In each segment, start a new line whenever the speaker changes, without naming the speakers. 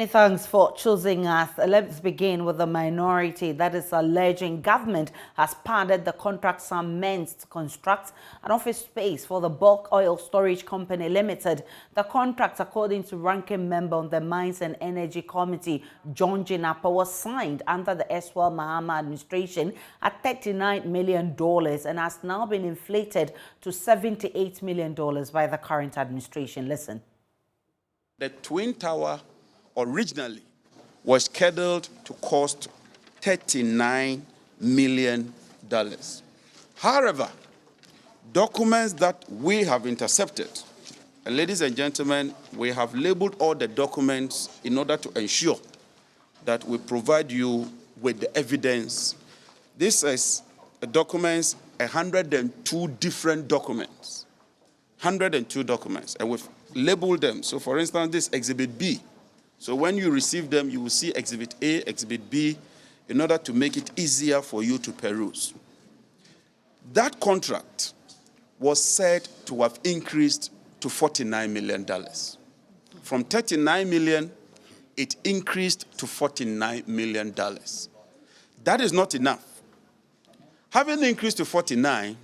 Many thanks for choosing us. Let's begin with the minority that is alleging government has padded the contract sum meant to construct an office space for the Bulk Oil Storage Company Limited. The contract, according to ranking member on the Mines and Energy Committee, John Jinapa, was signed under the Eswell Mahama administration at $39 million and has now been inflated to $78 million by the current administration. Listen.
The Twin Tower originally was scheduled to cost $39 million. However, documents that we have intercepted, and ladies and gentlemen, we have labeled all the documents in order to ensure that we provide you with the evidence. This is documents, 102 different documents, 102 documents, and we've labeled them. So for instance, this Exhibit B. So when you receive them, you will see Exhibit A, Exhibit B, in order to make it easier for you to peruse. That contract was said to have increased to $49 million. From $39 million, it increased to $49 million. That is not enough. Having increased to 49,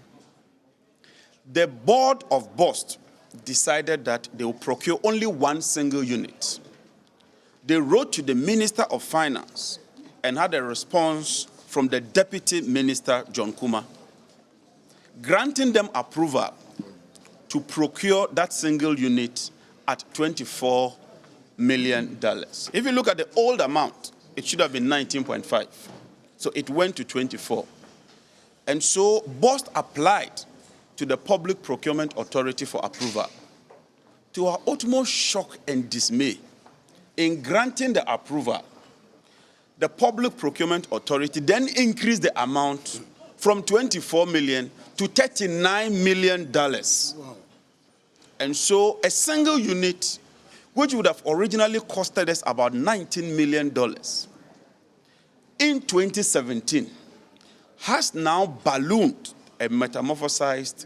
the board of BOST decided that they will procure only one single unit. They wrote to the Minister of Finance and had a response from the Deputy Minister, John Kuma, granting them approval to procure that single unit at $24 million. If you look at the old amount, it should have been 19.5. So it went to 24. And so BOST applied to the Public Procurement Authority for approval. To our utmost shock and dismay, in granting the approval, the Public Procurement Authority then increased the amount from $24 million to $39 million. Wow. And so a single unit, which would have originally costed us about $19 million, in 2017, has now ballooned and metamorphosized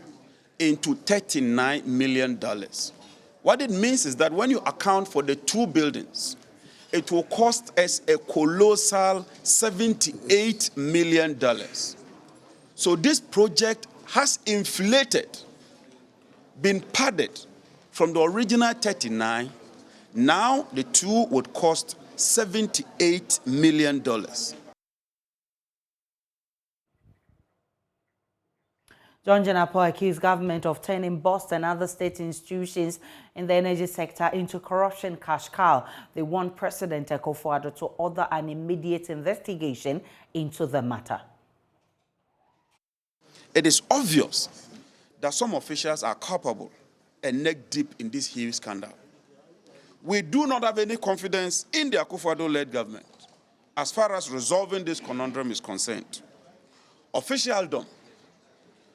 into $39 million. What it means is that when you account for the two buildings, it will cost us a colossal $78 million. So this project has inflated, been padded from the original 39. Now the two would cost $78 million.
John Jinapa accused government of turning BOST and other state institutions in the energy sector into corruption cash cow. They want President Akufo-Addo to order an immediate investigation into the matter.
It is obvious that some officials are culpable and neck deep in this huge scandal. We do not have any confidence in the Akufo-Addo-led government as far as resolving this conundrum is concerned. Officialdom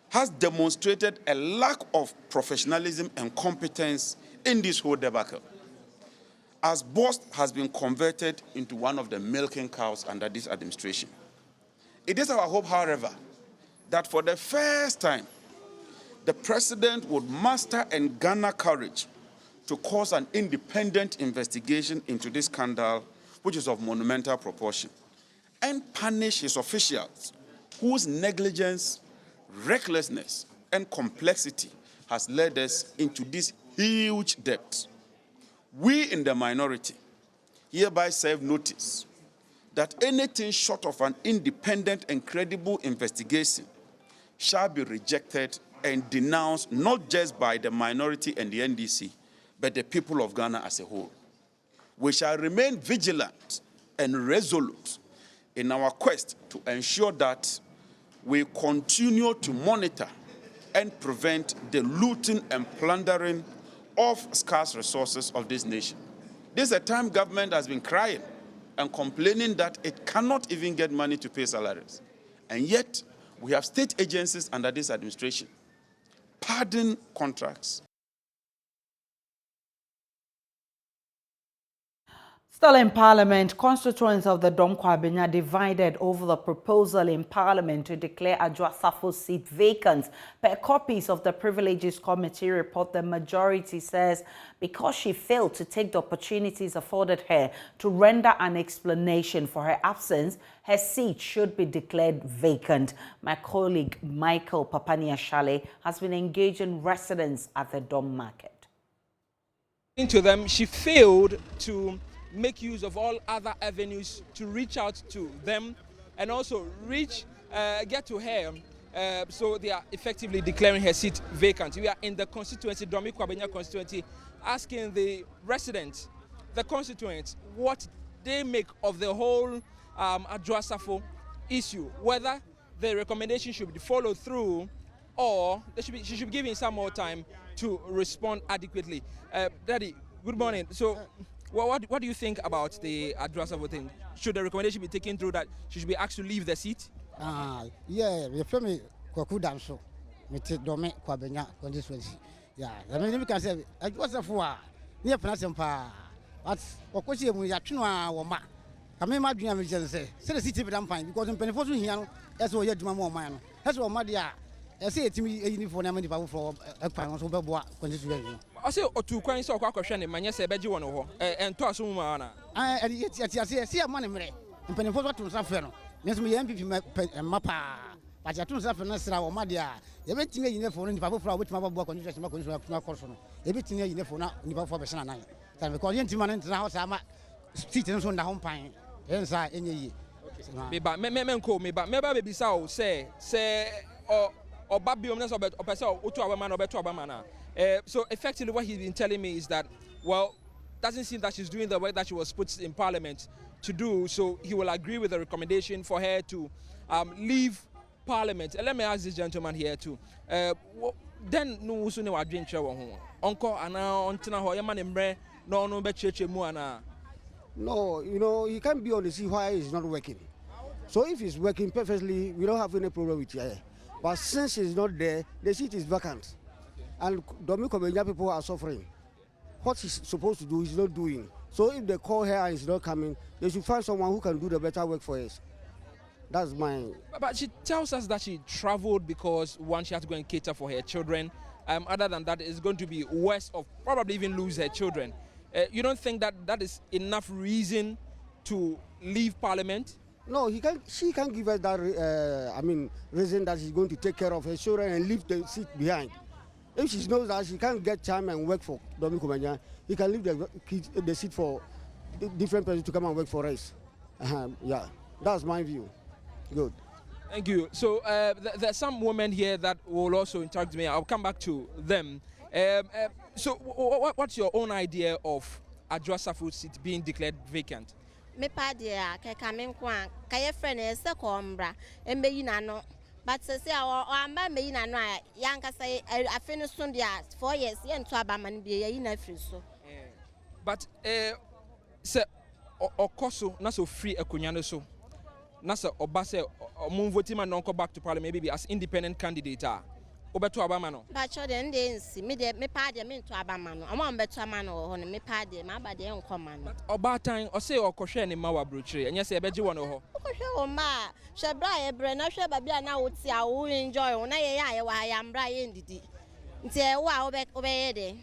has demonstrated a lack of professionalism and competence in this whole debacle, as BOST has been converted into one of the milking cows under this administration. It is our hope, however, that for the first time, the president would muster and garner courage to cause an independent investigation into this scandal, which is of monumental proportion, and punish his officials whose negligence, recklessness, and complexity has led us into this huge debt. We in the minority hereby serve notice that anything short of an independent and credible investigation shall be rejected and denounced not just by the minority and the NDC, but the people of Ghana as a whole. We shall remain vigilant and resolute in our quest to ensure that we continue to monitor and prevent the looting and plundering of scarce resources of this nation. This is a time government has been crying and complaining that it cannot even get money to pay salaries. And yet, we have state agencies under this administration padding contracts.
Still in Parliament, constituents of the Dom Kwabena divided over the proposal in Parliament to declare Adwoa Safo's seat vacant. Per copies of the Privileges Committee report, the majority says because she failed to take the opportunities afforded her to render an explanation for her absence, her seat should be declared vacant. My colleague Michael Papania-Shale has been engaging residents at the Dom Market.
To them, she failed to make use of all other avenues to reach out to them and also get to her. So they are effectively declaring her seat vacant. We are in the constituency, Domi Kwabena constituency, asking the residents, the constituents, what they make of the whole Adwoa Safo issue, whether the recommendation should be followed through or she should be given some more time to respond adequately. Daddy, good morning. So, what do you think about the Adwoa Safo thing? Should the recommendation be taken through that she should be asked to leave the seat?
Yeah, we feel me Kwaku Damso, me take Dome Kwabena constituency. Yeah, I mean, we can say Adwoa Safo near Panasempa. But what was we are Chuna or Ma? I mean, my dream is just say the city of Dampine because in Penfosu here, that's what you're doing more man. That's what Madia. I say to me, a uniform name for a panel so Boa constituency.
I say, or two coins or question in Manessa Bejuano and Tossumana.
I see a money in Penfosu to Safano. Yes, me MP Mapa. But I don't suffer Nasra or Madia. Everything in the phone in Papa, which my book on the person. Everything in the phone, Nipa for Besana. Because Yentiman in the house, I'm sitting on the home pine. Inside any.
Me but maybe so say or Babiumness or Peso or Tuabaman or Betuabamana. So effectively, what he's been telling me is that, well, doesn't seem that she's doing the work that she was put in Parliament to do. So he will agree with the recommendation for her to leave Parliament. And let me ask this gentleman here too. Then no sooner I drink Uncle and now until Hoyaman no beche muana.
No, you know, he can't be on the sea why he's not working. So if he's working perfectly, we don't have any problem with her. But since she's not there, the seat is vacant. And Domi Kwabena people are suffering. What she's supposed to do, he's not doing. So if they call her and he's not coming, they should find someone who can do the better work for us. That's mine.
But she tells us that she traveled because one, she had to go and cater for her children. Other than that, it's going to be worse of probably even lose her children. You don't think that that is enough reason to leave Parliament?
No, she can't give us that, reason that she's going to take care of her children and leave the seat behind. If she knows that she can't get time and work for Domi Kwabena, he can leave the seat for different persons to come and work for us. Yeah, that's my view. Good.
Thank you. So there's some women here that will also interact with me. I'll come back to them. So what's your own idea of Adwoa Safo's seat being declared vacant?
Me pa dia ke kamen kwa ka ye friend e se ko mbra embe yi na no but se o amba me yi na no a yanka say afeni so dia 4 years ye nto aba man bi ye yi na free so
but se okoso na so free akonya no so na se oba se mo vote man no back to parliament maybe as independent candidate obeto abama no
ba cho de nde nsi me pa de me nto abama no omo mbeto ama no ho no me pa de ma ba de nkoma no
oba tan o say okohwe ne ma wa brochire enye se ebeje won ho
okohwe o ma hwe bra ye bre na hwe ba bia na wo ti a wo enjoy wo na ye ya wa ya mbra ye ndidi nti e wo a obe ye de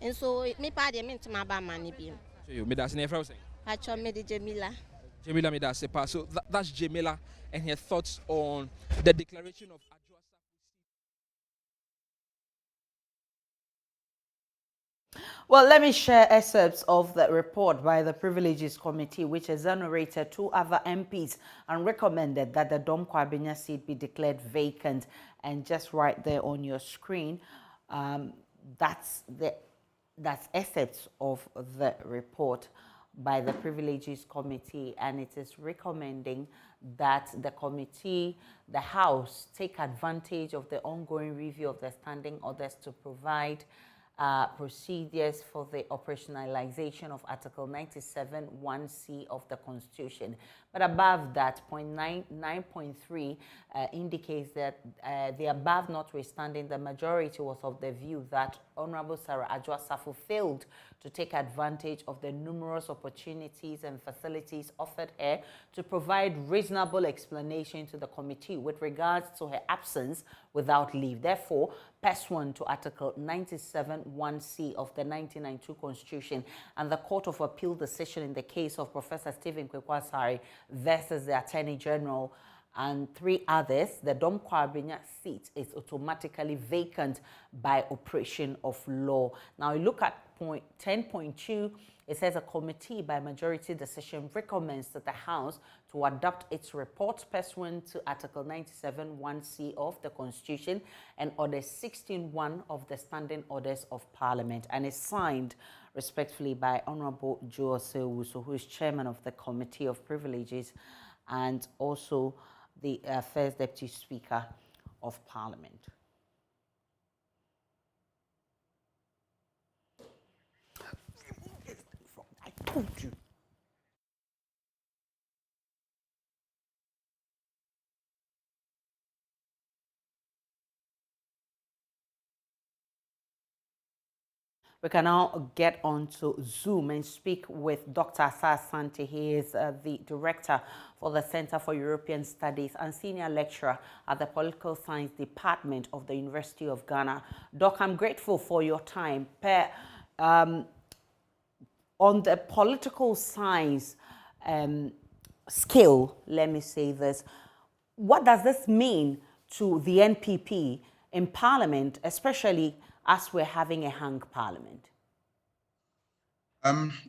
enso me pa de me nto ma ba ma ne bi
you me da se ne fra say
ba cho me de Jamila
me da se pa so that's Jamila and her thoughts on the declaration of Adwoa Safo.
Well, let me share excerpts of the report by the Privileges Committee, which exonerated 2 other MPs and recommended that the Dom Kwabena seat be declared vacant. And just right there on your screen, that's excerpts of the report by the Privileges Committee, and it is recommending that the House, take advantage of the ongoing review of the standing orders to provide procedures for the operationalization of Article 97 1C of the Constitution. But above that, point 9.3 indicates that the above notwithstanding, the majority was of the view that Honorable Sarah Adjoa-Safo failed to take advantage of the numerous opportunities and facilities offered her to provide reasonable explanation to the committee with regards to her absence without leave. Therefore, pursuant to Article 97 1C of the 1992 Constitution and the Court of Appeal decision in the case of Professor Stephen Kwekwasari versus the Attorney General and 3 others, the Dom Kwabenya seat is automatically vacant by operation of law. Now, you look at point 10.2, it says a committee by majority decision recommends that the House to adopt its report pursuant to Article 97 1C of the Constitution and Order 16.1 of the Standing Orders of Parliament, and is signed respectfully by Honorable Joe Sewuso, who is chairman of the Committee of Privileges and also the First Deputy Speaker of Parliament. I told you. We can now get on to Zoom and speak with Dr. Asa Asante. He is the director for the Center for European Studies and senior lecturer at the Political Science Department of the University of Ghana. Doc, I'm grateful for your time. On the political science scale, let me say this, what does this mean to the NPP in Parliament, especially as we're having a hung parliament?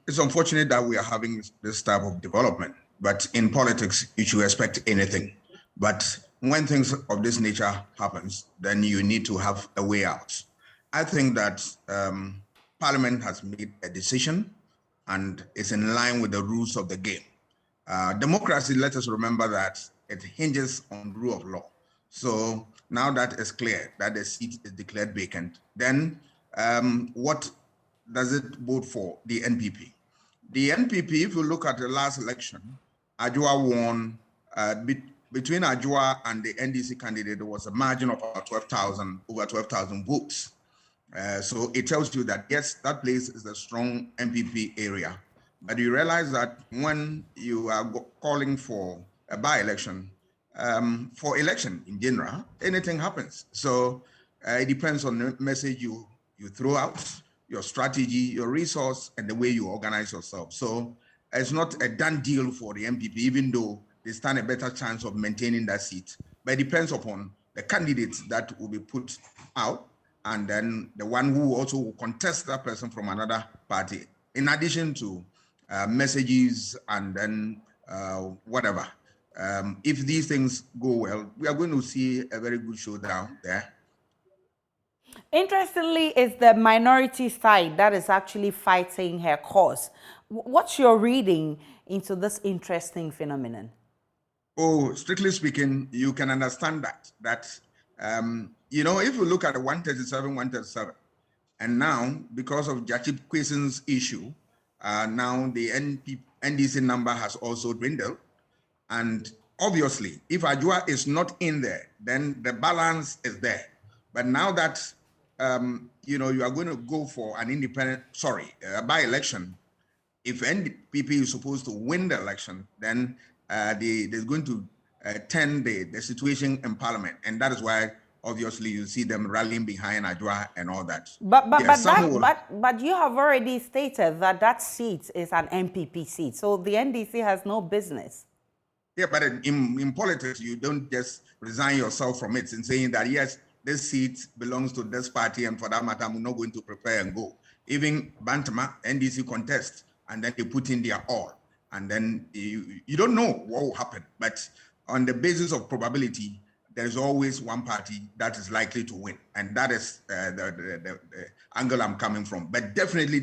It's unfortunate that we are having this type of development, but in politics, you should expect anything. But when things of this nature happens, then you need to have a way out. I think that Parliament has made a decision and it's in line with the rules of the game. Democracy, let us remember that it hinges on rule of law. So now that is clear, that the seat is declared vacant, then what does it vote for? The NPP. The NPP, if you look at the last election, Adjoa won. Between Adjoa and the NDC candidate, there was a margin of about over 12,000 votes. So it tells you that, yes, that place is a strong NPP area. But you realize that when you are calling for a by-election, for election in general, anything happens. So it depends on the message you throw out, your strategy, your resource, and the way you organize yourself. So it's not a done deal for the MPP, even though they stand a better chance of maintaining that seat. But it depends upon the candidates that will be put out, and then the one who also will contest that person from another party, in addition to messages and then whatever. If these things go well, we are going to see a very good showdown there.
Interestingly, it's the minority side that is actually fighting her cause. What's your reading into this interesting phenomenon?
Oh, strictly speaking, you can understand that, you know, if you look at the 137, and now, because of Jachip Kweson's issue, now the NDC number has also dwindled. And obviously, if Adjoa is not in there, then the balance is there. But now that, you know, you are going to go for an by-election, if NPP is supposed to win the election, then they're going to turn the situation in Parliament. And that is why, obviously, you see them rallying behind Adjoa and all that.
But you have already stated that that seat is an NPP seat. So the NDC has no business.
Yeah, but in politics, you don't just resign yourself from it and saying that, yes, this seat belongs to this party, and for that matter, I'm not going to prepare and go. Even Bantama, NDC contest, and then they put in their all. And then you don't know what will happen. But on the basis of probability, there's always one party that is likely to win. And that is the angle I'm coming from. But definitely,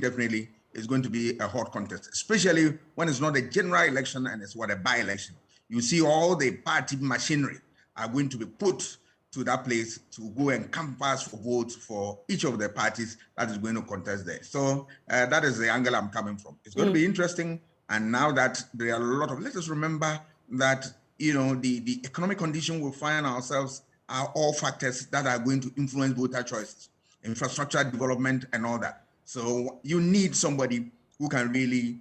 it's going to be a hot contest, especially when it's not a general election and it's a by-election. You see all the party machinery are going to be put to that place to go and canvass for votes for each of the parties that is going to contest there. So that is the angle I'm coming from. It's going to be interesting. And now that there are a lot of, let us remember that, the economic condition we find ourselves are all factors that are going to influence voter choices, infrastructure development and all that. So you need somebody who can really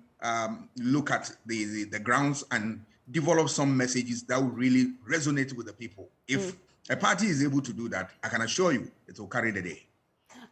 look at the grounds and develop some messages that will really resonate with the people. If a party is able to do that, I can assure you it will carry the day.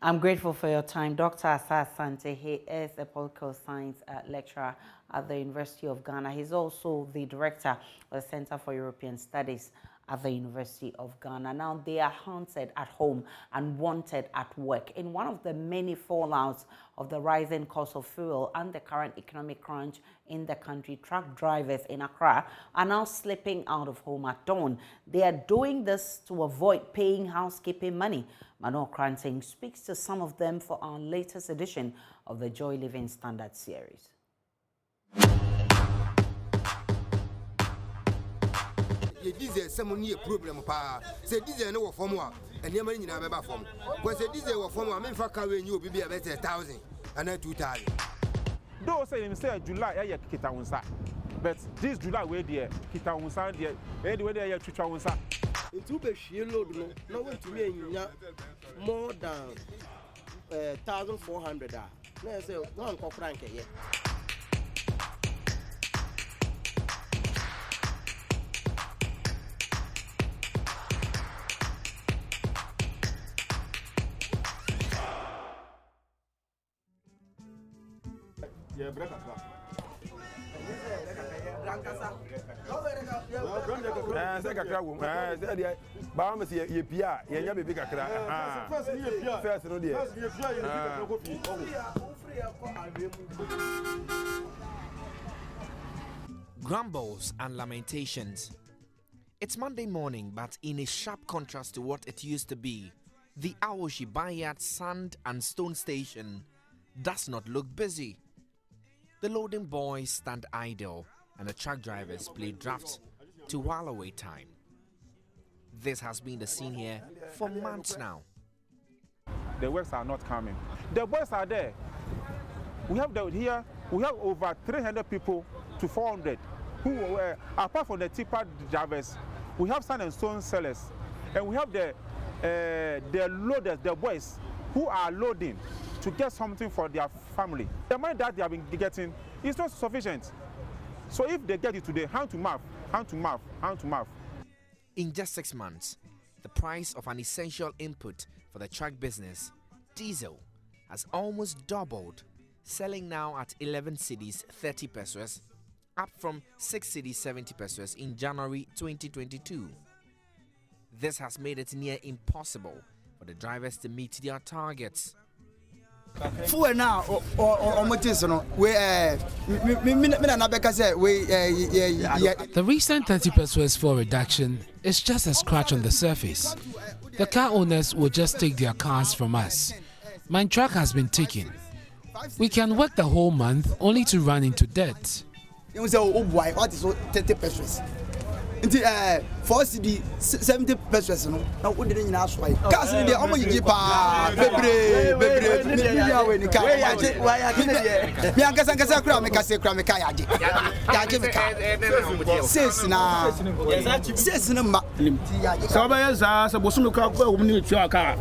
I'm grateful for your time. Dr. Asa Asante, he is a political science lecturer at the University of Ghana. He's also the director of the Center for European Studies at the University of Ghana. Now, they are haunted at home and wanted at work. In one of the many fallouts of the rising cost of fuel and the current economic crunch in the country, truck drivers in Accra are now slipping out of home at dawn. They are doing this to avoid paying housekeeping money. Manuel Kranting speaks to some of them for our latest edition of the Joy Living Standard series.
Diesel someone need a problem pa say diesel no form one and you money na be form because say diesel form one me fa carry you be about 1,000 and then 2,000
though say July ya kita unsa but this July we there kita unsa there we there ya twitwa unsa
it will be share load no want to me more than 1,400 na say one ko frank here.
Grumbles and lamentations. It's Monday morning, but in a sharp contrast to what it used to be, the Awoshi Bayard Sand and Stone Station does not look busy. The loading boys stand idle and the truck drivers play drafts to while away time. This has been the scene here for months now.
The works are not coming. The boys are there. We have over 300 people to 400 who were, apart from the tipper drivers, we have sand and stone sellers, and we have the loaders, the boys who are loading to get something for their family. The money that they have been getting is not sufficient. So if they get it today, hand to mouth.
In just 6 months, the price of an essential input for the truck business, diesel, has almost doubled, selling now at 11 cedis 30 pesos, up from 6 cedis 70 pesos in January 2022. This has made it near impossible for the drivers to meet their targets.
For now,
the recent 30 pesos for reduction is just a scratch on the surface. The car owners will just take their cars from us. My truck has been taken. We can work the whole month only to run into debt.
You say, oh boy, what is 30 pesos? 4 CD 70 pesos no na wo de nyina so ai gas ni de omo yiji pa bebre media we ni ka wa ya de mi ankasa kura me ka yaje me ka ses na ma
so ba ya za bosu ka ko wo ni tu aka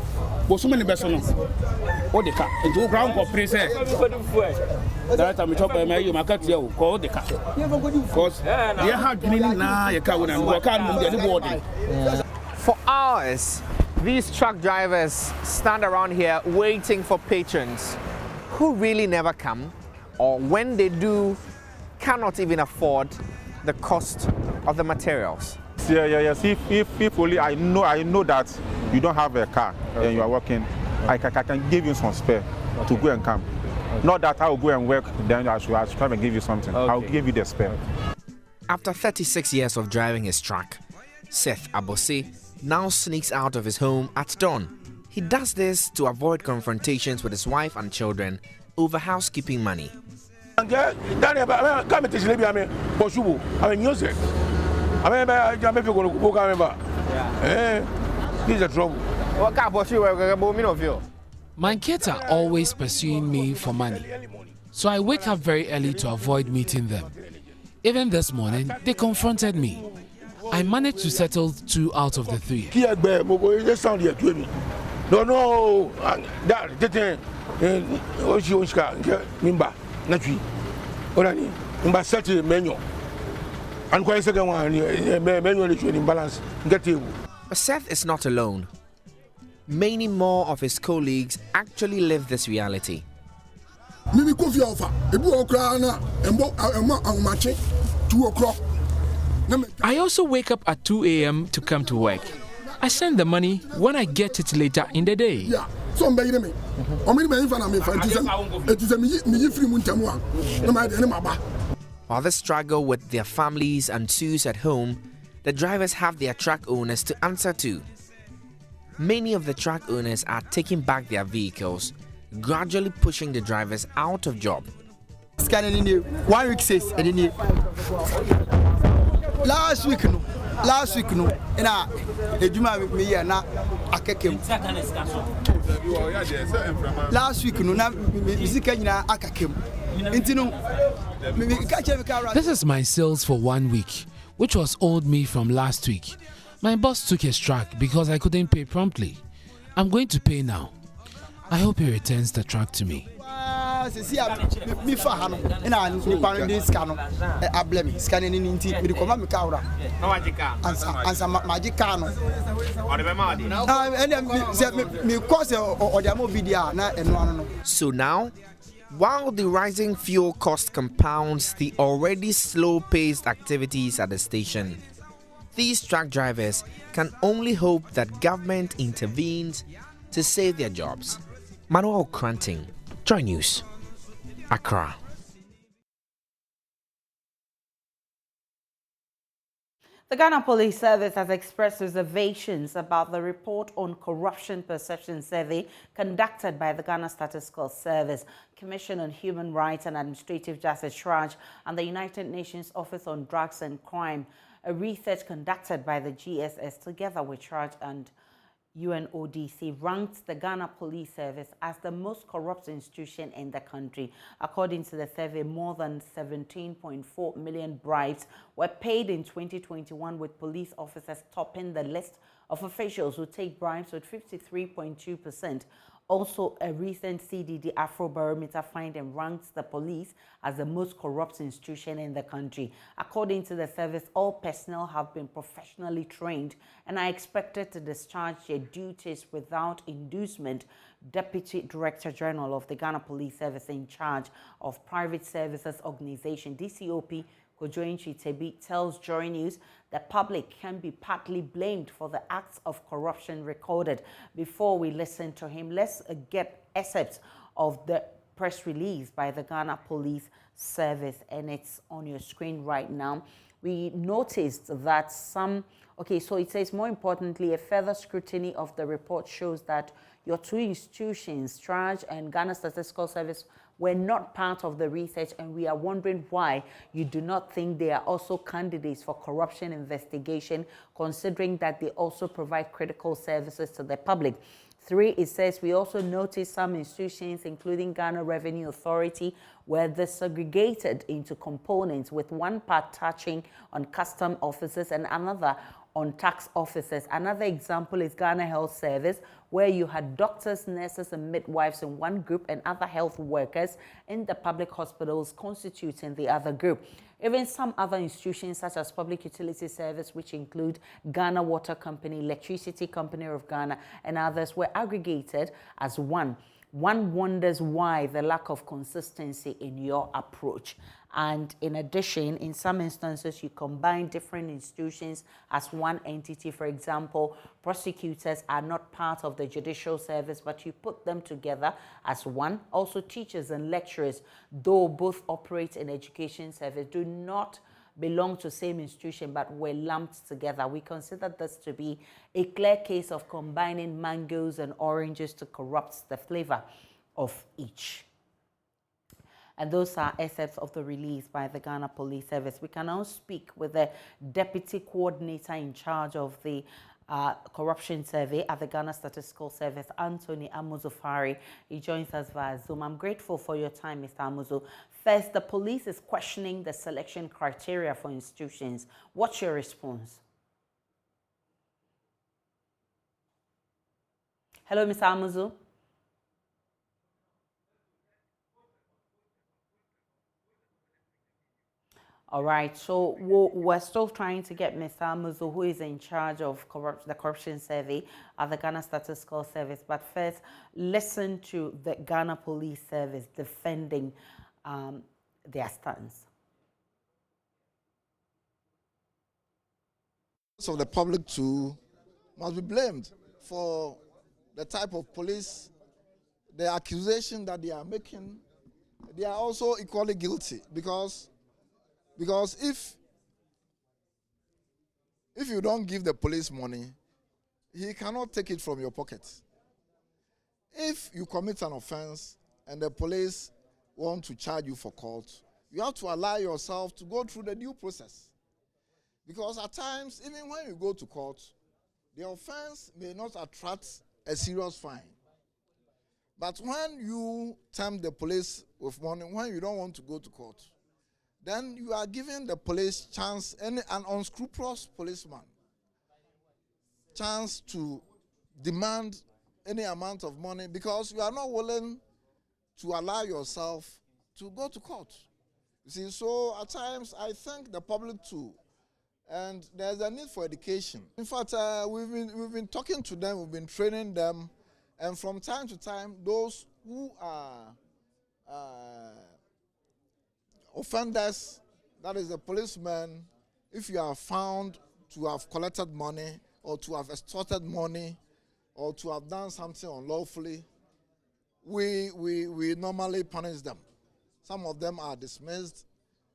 bosu ni beso no o de ka nti wo kra nko prese that time chop my you market here ko de ka because they had green na you can work out the boarding.
For hours, these truck drivers stand around here waiting for patrons who really never come, or when they do, cannot even afford the cost of the materials.
Yes. If only I know that you don't have a car and you are working, I can give you some spare to go and come. Not that I will go and work, then I should come and give you something. I'll give you the spare.
After 36 years of driving his truck, Seth Abose now sneaks out of his home at dawn. He does this to avoid confrontations with his wife and children over housekeeping money.
This is the trouble. What kind of you?
My kids are always pursuing me for money, so I wake up very early to avoid meeting them. Even this morning, they confronted me. I managed to settle 2 out of the 3.
No, that didn't. Menu. And quite second one, manually balance. Get you.
Seth is not alone. Many more of his colleagues actually live this reality.
Mimi coffee offer.
I also wake up at 2 a.m. to come to work. I send the money when I get it later in the day.
Yeah, so me.
While they struggle with their families and sues at home, the drivers have their truck owners to answer to. Many of the truck owners are taking back their vehicles, gradually pushing the drivers out of job.
Scanning in 1 week says, last week, no, and me na akakem. Last week, no, na na akakem.
This is my sales for 1 week, which was owed me from last week. My boss took his truck because I couldn't pay promptly. I'm going to pay now. I hope he returns the truck to me.
So now, while the rising fuel cost compounds the already slow-paced activities at the station, these truck drivers can only hope that government intervenes to save their jobs. Manuel Cranting, JoyNews, Accra.
The Ghana Police Service has expressed reservations about the report on corruption perception survey conducted by the Ghana Statistical Service, Commission on Human Rights and Administrative Justice (CHRAJ), and the United Nations Office on Drugs and Crime. A research conducted by the GSS together with CHRAJ and UNODC ranked the Ghana Police Service as the most corrupt institution in the country. According to the survey, more than 17.4 million bribes were paid in 2021, with police officers topping the list of officials who take bribes with 53.2%. Also, a recent CDD Afrobarometer finding ranks the police as the most corrupt institution in the country. According to the service, all personnel have been professionally trained and are expected to discharge their duties without inducement. Deputy Director General of the Ghana Police Service in charge of Private Services Organization, DCOP, Tebi, tells JoyNews the public can be partly blamed for the acts of corruption recorded. Before we listen to him, let's get excerpts of the press release by the Ghana Police Service, and it's on your screen right now. We noticed that so it says, more importantly, a further scrutiny of the report shows that your 2 institutions, CHRAJ and Ghana Statistical Service, were not part of the research, and we are wondering why you do not think they are also candidates for corruption investigation, considering that they also provide critical services to the public. 3, it says, we also noticed some institutions, including Ghana Revenue Authority, were disaggregated into components, with one part touching on custom officers and another on tax officers. Another example is Ghana Health Service, where you had doctors, nurses, and midwives in one group and other health workers in the public hospitals constituting the other group. Even some other institutions, such as Public Utility Service, which include Ghana Water Company, Electricity Company of Ghana, and others, were aggregated as one. One wonders why the lack of consistency in your approach. And in addition, in some instances, you combine different institutions as one entity. For example, prosecutors are not part of the judicial service, but you put them together as one. Also, teachers and lecturers, though both operate in education service, do not belong to the same institution but were lumped together. We consider this to be a clear case of combining mangoes and oranges to corrupt the flavor of each. And those are excerpts of the release by the Ghana Police Service. We can now speak with the Deputy Coordinator in charge of the corruption survey at the Ghana Statistical Service, Anthony Amuzufari. He joins us via Zoom. I'm grateful for your time, Mr. Amuzu. First, the police is questioning the selection criteria for institutions. What's your response? Hello, Mr. Amuzu. All right, so we're still trying to get Mr. Amuzu, who is in charge of the corruption survey at the Ghana Statistical Service. But first, listen to the Ghana Police Service defending their stance.
So the public too must be blamed for the type of police, the accusation that they are making. They are also equally guilty because if you don't give the police money, he cannot take it from your pocket. If you commit an offense and the police want to charge you for court, you have to allow yourself to go through the due process. Because at times, even when you go to court, the offense may not attract a serious fine. But when you tempt the police with money, when you don't want to go to court, then you are giving the police chance, an unscrupulous policeman, chance to demand any amount of money because you are not willing to allow yourself to go to court. You see, so at times I think the public too, and there's a need for education. In fact, we've been talking to them, we've been training them, and from time to time, those who are offenders, that is the policeman, if you are found to have collected money or to have extorted money or to have done something unlawfully, we normally punish them. Some of them are dismissed.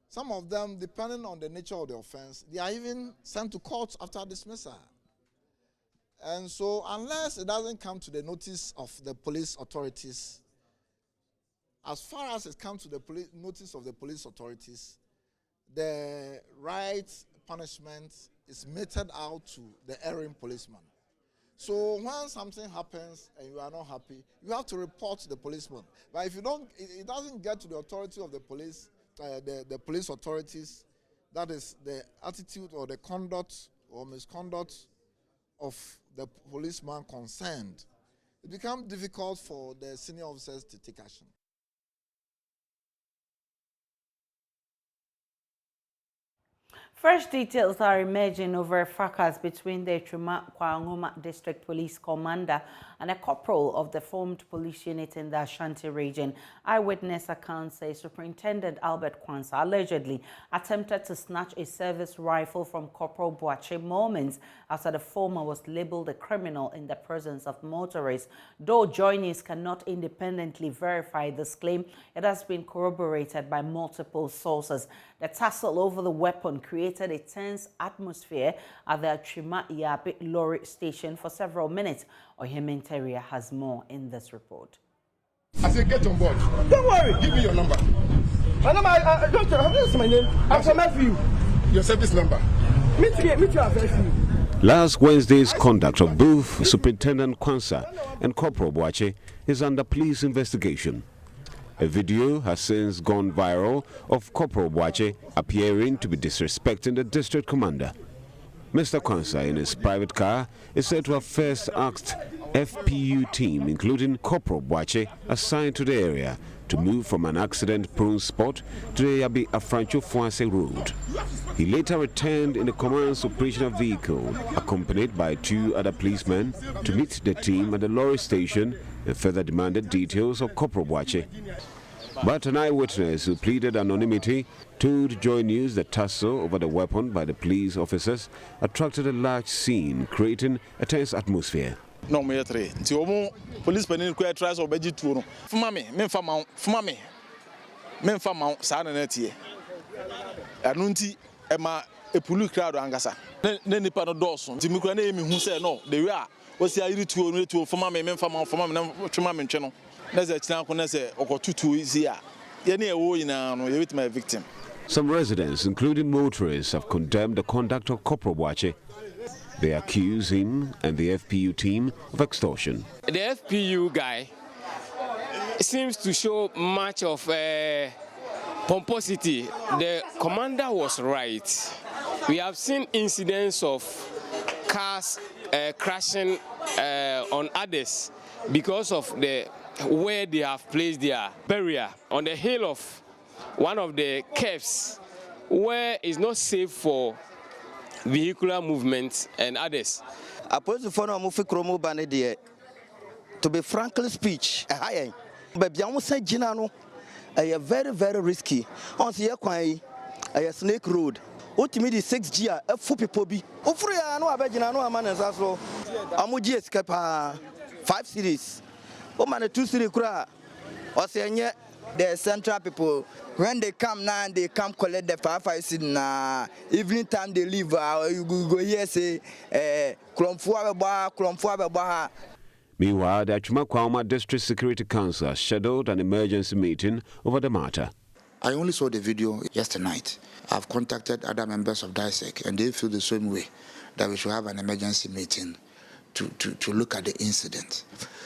Some of them, depending on the nature of the offense, they are even sent to court after dismissal. And so unless it doesn't come to the notice of the police authorities, as far as it comes to the notice of the police authorities, the right punishment is meted out to the erring policeman. So when something happens and you are not happy, you have to report to the policeman. But if you don't, it doesn't get to the authority of the police, the police authorities, that is the attitude or the conduct or misconduct of the policeman concerned, it becomes difficult for the senior officers to take action.
Fresh details are emerging over a fracas between the Kwangoma District Police Commander and a corporal of the formed police unit in the Ashanti region. Eyewitness accounts say Superintendent Albert Kwanzaa allegedly attempted to snatch a service rifle from Corporal Boache moments after the former was labeled a criminal in the presence of motorists. Though JoyNews cannot independently verify this claim, it has been corroborated by multiple sources. The tussle over the weapon created a tense atmosphere at the Trima Yabe lorry station for several minutes. Ohemen Teria has more in this report.
I said, get on board. Don't worry. Give me your number.
My number, don't tell me. This is my name. I'm from FU.
Your service number.
Meet you at FU.
Last Wednesday's conduct of both Superintendent Kwanzaa and Corporal Boache is under police investigation. A video has since gone viral of Corporal Boache appearing to be disrespecting the district commander. Mr. Kwanzaa, in his private car, is said to have first asked FPU team, including Corporal Boache, assigned to the area, to move from an accident-prone spot to the Yabe Afrancho Fuase road. He later returned in a command's operational vehicle, accompanied by 2 other policemen, to meet the team at the lorry station and further demanded details of Corporal Boache. But an eyewitness who pleaded anonymity told JoyNews the tussle over the weapon by the police officers attracted a large scene, creating a tense atmosphere.
No, me three. Nti omo police penin ko try so beji tuo no. Fuma me mfa ma sa na na tie. Anu nti e ma e pulu crowd angasa. Ne nipa no dɔɔso. Nti mi kura na emi hu say no, the way a osi ayiri tuo no tuo fuma me mfa ma na twema me ntwe no. Na ze kina ko na se okotutu isi a. Ye na e wo yina no, ye with my victim.
Some residents, including motorists, have condemned the conduct of Corporal Boache. They accuse him and the FPU team of extortion.
The FPU guy seems to show much of pomposity. The commander was right. We have seen incidents of cars crashing on others because of where they have placed their barrier on the hill of one of the caves where it's not safe for vehicular movement and others.
To be frankly speech, but very, very risky. On the a snake road. Ultimately 6G, a full people be. Ufria no abegina no man as well. Amuji escape 5 cities. Oh man, 2 cities kura. Or say the central people when they come now and they come collect the 5 cities na evening time they leave. You go here say Klomfua.
Meanwhile, the Achumakwama District Security Council has scheduled an emergency meeting over the matter.
I only saw the video yesterday night. I've contacted other members of DISEC and they feel the same way, that we should have an emergency meeting to look at the incident.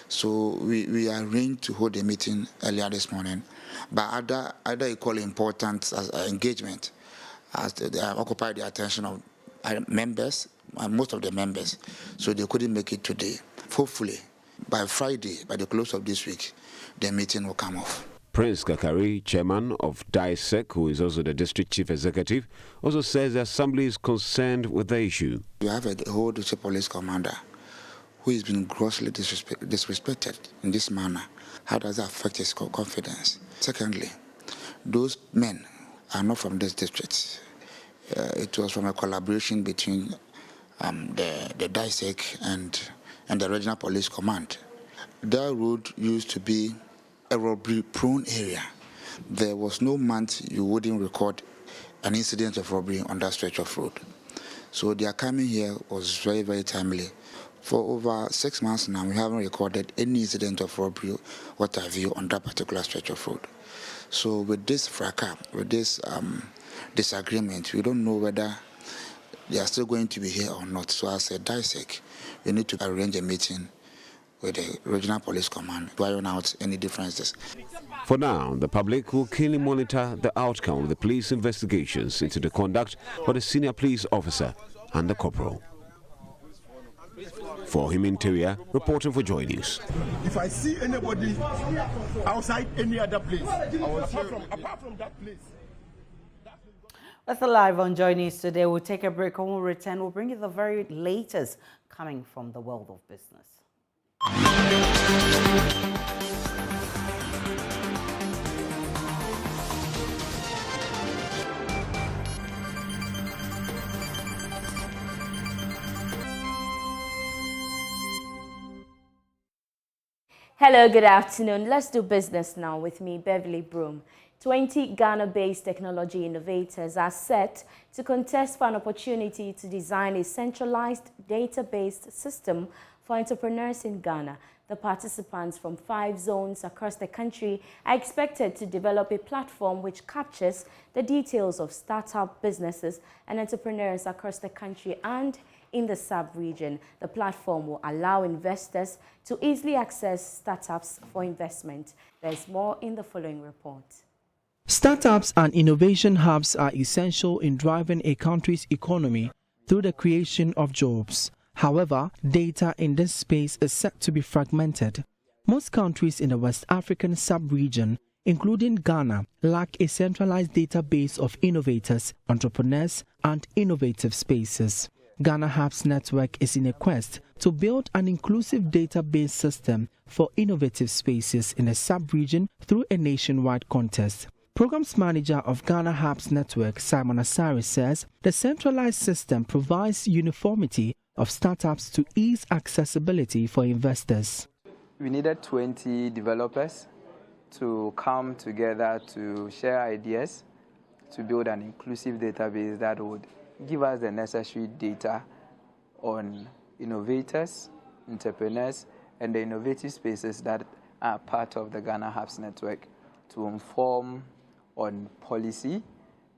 So we arranged to hold a meeting earlier this morning, but other equally important as engagement as they have occupied the attention of members, most of the members, so they couldn't make it today. Hopefully, by Friday, by the close of this week, the meeting will come off.
Prince Kakari, chairman of DISEC, who is also the district chief executive, also says the assembly is concerned with the issue.
You have a whole district police commander who has been grossly disrespected in this manner. How does that affect his confidence? Secondly, those men are not from this district. It was from a collaboration between the DISEC and the regional police command. That road used to be a robbery-prone area. There was no month you wouldn't record an incident of robbery on that stretch of road. So their coming here was very, very timely. For over 6 months now, we haven't recorded any incident of robbery, what have you, on that particular stretch of road. So with this fracas, with this disagreement, we don't know whether they are still going to be here or not. So as a DISEC, we need to arrange a meeting with the regional police command to iron out any differences.
For now, the public will keenly monitor the outcome of the police investigations into the conduct of the senior police officer and the corporal. For him, Interior, reporting for JoyNews.
If I see anybody outside any other place, apart from that place.
That's live on JoyNews today. We'll take a break. When we return, we'll bring you the very latest coming from the world of business.
Hello, good afternoon. Let's do business now with me, Beverly Broom. 20 Ghana-based technology innovators are set to contest for an opportunity to design a centralized data-based system for entrepreneurs in Ghana. The participants from 5 zones across the country are expected to develop a platform which captures the details of startup businesses and entrepreneurs across the country and in the sub-region. The platform will allow investors to easily access startups for investment. There's more in the following report.
Startups and innovation hubs are essential in driving a country's economy through the creation of jobs. However, data in this space is set to be fragmented. Most countries in the West African sub-region, including Ghana, lack a centralized database of innovators, entrepreneurs, and innovative spaces. Ghana Hubs Network is in a quest to build an inclusive database system for innovative spaces in a sub-region through a nationwide contest. Programs Manager of Ghana Hubs Network, Simon Asari, says the centralized system provides uniformity of startups to ease accessibility for investors.
We needed 20 developers to come together to share ideas to build an inclusive database that would give us the necessary data on innovators, entrepreneurs, and the innovative spaces that are part of the Ghana Hubs Network to inform on policy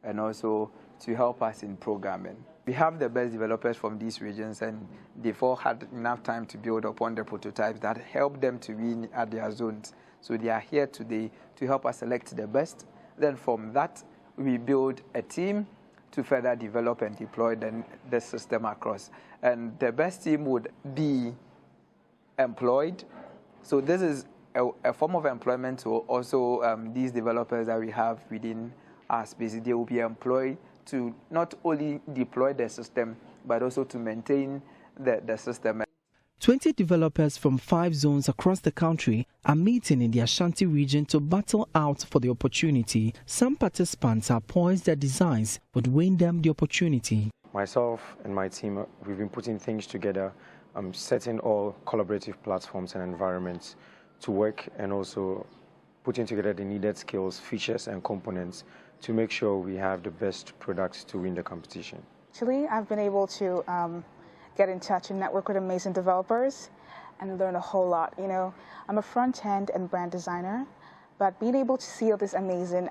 and also to help us in programming. We have the best developers from these regions, and they've all had enough time to build upon the prototypes that help them to win at their zones. So they are here today to help us select the best. Then from that, we build a team to further develop and deploy the system across. And the best team would be employed. So this is a form of employment to also these developers that we have within our space. They will be employed to not only deploy the system, but also to maintain the system.
20 developers from 5 zones across the country are meeting in the Ashanti region to battle out for the opportunity. Some participants are poised their designs would win them the opportunity.
Myself and my team, we've been putting things together, setting all collaborative platforms and environments to work, and also putting together the needed skills, features and components to make sure we have the best products to win the competition.
Actually, I've been able to get in touch and network with amazing developers and learn a whole lot. You know, I'm a front-end and brand designer, but being able to see all these amazing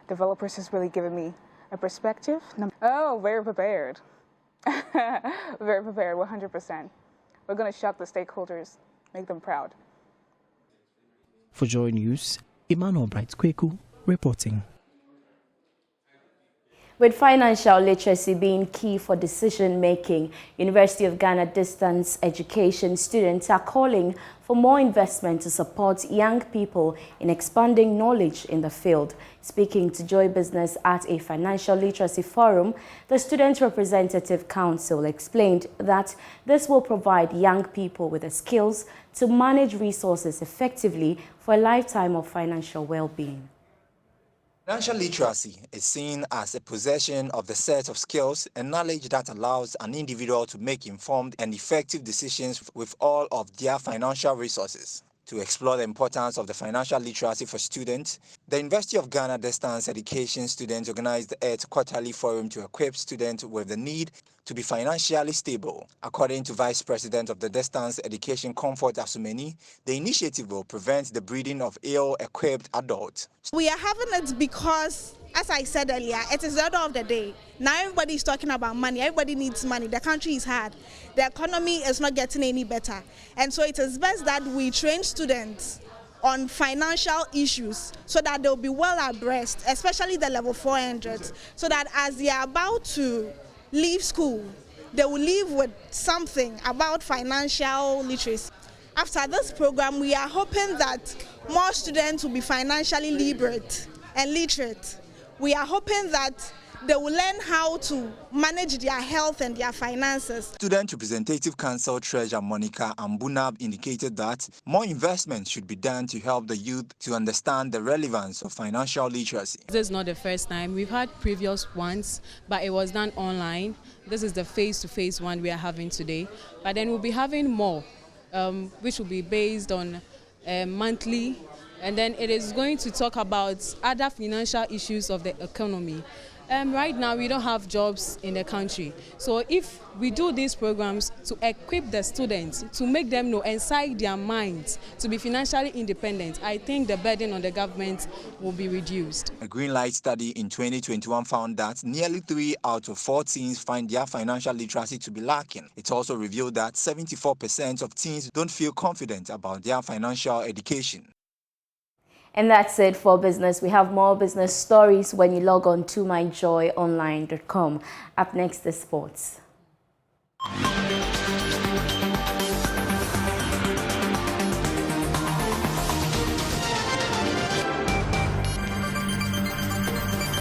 developers has really given me a perspective. Oh, very prepared. Very prepared, 100%. We're going to shock the stakeholders, make them proud.
For JoyNews, Emmanuel Bright Kweku reporting.
With financial literacy being key for decision-making, University of Ghana distance education students are calling for more investment to support young people in expanding knowledge in the field. Speaking to Joy Business at a financial literacy forum, the Student Representative Council explained that this will provide young people with the skills to manage resources effectively for a lifetime of financial well-being.
Financial literacy is seen as a possession of the set of skills and knowledge that allows an individual to make informed and effective decisions with all of their financial resources. To explore the importance of the financial literacy for students, the University of Ghana Distance Education students organized the 8th Quarterly Forum to equip students with the need to be financially stable. According to Vice President of the Distance Education, Comfort Asumeni, the initiative will prevent the breeding of ill-equipped adults.
We are having it because, as I said earlier, it is the order of the day. Now everybody is talking about money. Everybody needs money. The country is hard. The economy is not getting any better. And so it is best that we train students on financial issues so that they'll be well abreast, especially the level 400s, so that as they are about to leave school, they will leave with something about financial literacy. After this program, we are hoping that more students will be financially literate and literate. We are hoping that they will learn how to manage their health and their finances.
Student Representative Council Treasurer Monica Ambunab indicated that more investment should be done to help the youth to understand the relevance of financial literacy.
This is not the first time. We've had previous ones, but it was done online. This is the face-to-face one we are having today. But then we'll be having more, which will be based on monthly. And then it is going to talk about other financial issues of the economy. Right now, we don't have jobs in the country. So if we do these programs to equip the students, to make them know inside their minds to be financially independent, I think the burden on the government will be reduced.
A Greenlight study in 2021 found that nearly 3 out of 4 teens find their financial literacy to be lacking. It also revealed that 74% of teens don't feel confident about their financial education.
And that's it for business. We have more business stories when you log on to myjoyonline.com. Up next is sports.